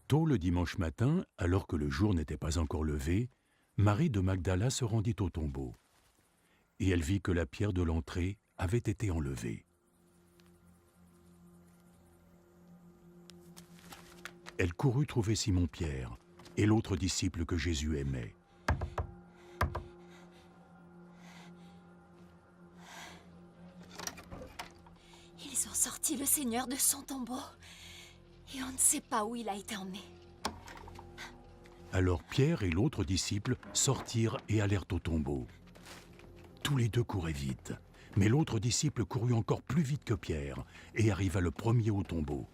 Tôt le dimanche matin, alors que le jour n'était pas encore levé, Marie de Magdala se rendit au tombeau, et elle vit que la pierre de l'entrée avait été enlevée. Elle courut trouver Simon-Pierre et l'autre disciple que Jésus aimait. Ils ont sorti le Seigneur de son tombeau et on ne sait pas où il a été emmené. Alors Pierre et l'autre disciple sortirent et allèrent au tombeau. Tous les deux couraient vite, mais l'autre disciple courut encore plus vite que Pierre et arriva le premier au tombeau.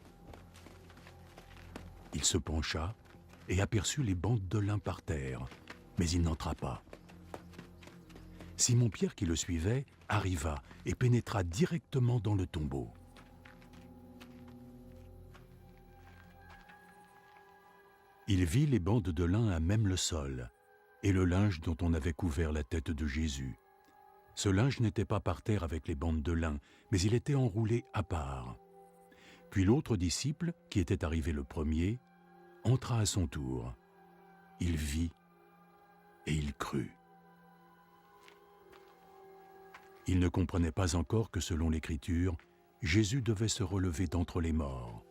Il se pencha et aperçut les bandes de lin par terre, mais il n'entra pas. Simon-Pierre, qui le suivait, arriva et pénétra directement dans le tombeau. Il vit les bandes de lin à même le sol et le linge dont on avait couvert la tête de Jésus. Ce linge n'était pas par terre avec les bandes de lin, mais il était enroulé à part. Puis l'autre disciple, qui était arrivé le premier, entra à son tour. Il vit et il crut. Il ne comprenait pas encore que selon l'Écriture, Jésus devait se relever d'entre les morts.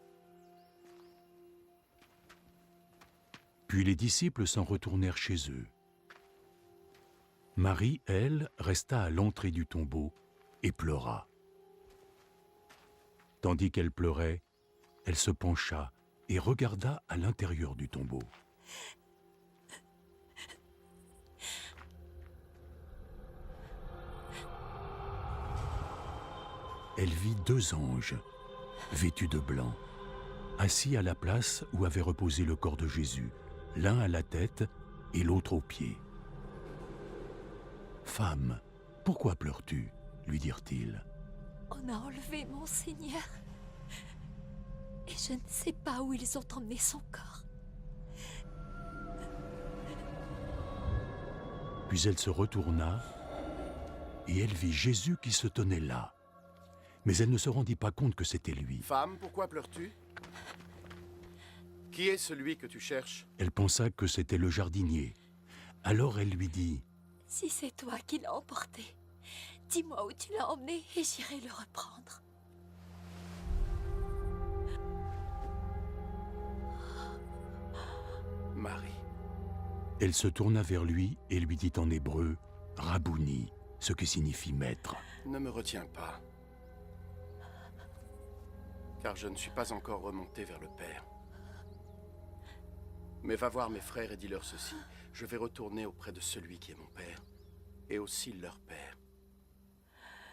Puis les disciples s'en retournèrent chez eux. Marie, elle, resta à l'entrée du tombeau et pleura. Tandis qu'elle pleurait, elle se pencha et regarda à l'intérieur du tombeau. Elle vit deux anges, vêtus de blanc, assis à la place où avait reposé le corps de Jésus, l'un à la tête et l'autre aux pieds. « Femme, pourquoi pleures-tu » lui dirent-ils. « On a enlevé mon Seigneur et je ne sais pas où ils ont emmené son corps. » Puis elle se retourna et elle vit Jésus qui se tenait là. Mais elle ne se rendit pas compte que c'était lui. « Femme, pourquoi pleures-tu? Qui est celui que tu cherches? » Elle pensa que c'était le jardinier. Alors elle lui dit: « Si c'est toi qui l'as emporté, dis-moi où tu l'as emmené et j'irai le reprendre. » Marie. Elle se tourna vers lui et lui dit en hébreu « Rabouni », ce qui signifie « maître ». Ne me retiens pas, car je ne suis pas encore remonté vers le Père. Mais va voir mes frères et dis-leur ceci: je vais retourner auprès de celui qui est mon Père, et aussi leur Père,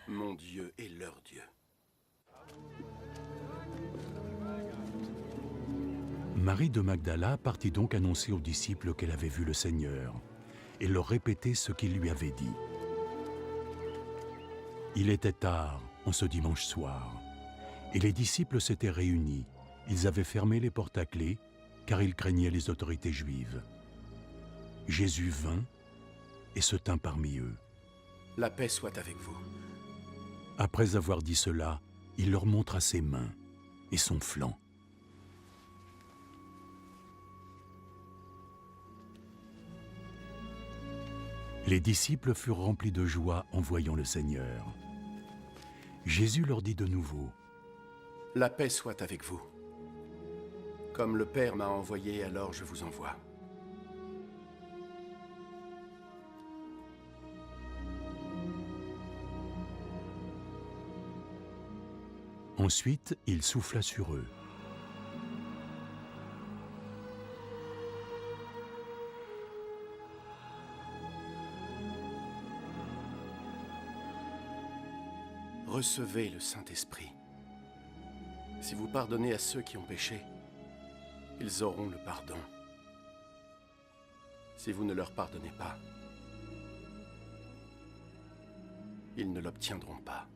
mon Dieu et leur Dieu. Marie de Magdala partit donc annoncer aux disciples qu'elle avait vu le Seigneur et leur répéter ce qu'il lui avait dit. Il était tard, en ce dimanche soir, et les disciples s'étaient réunis. Ils avaient fermé les portes à clé, car ils craignaient les autorités juives. Jésus vint et se tint parmi eux. La paix soit avec vous. Après avoir dit cela, il leur montra ses mains et son flanc. Les disciples furent remplis de joie en voyant le Seigneur. Jésus leur dit de nouveau: « La paix soit avec vous. Comme le Père m'a envoyé, alors je vous envoie. » Ensuite, il souffla sur eux. Recevez le Saint-Esprit. Si vous pardonnez à ceux qui ont péché, ils auront le pardon. Si vous ne leur pardonnez pas, ils ne l'obtiendront pas.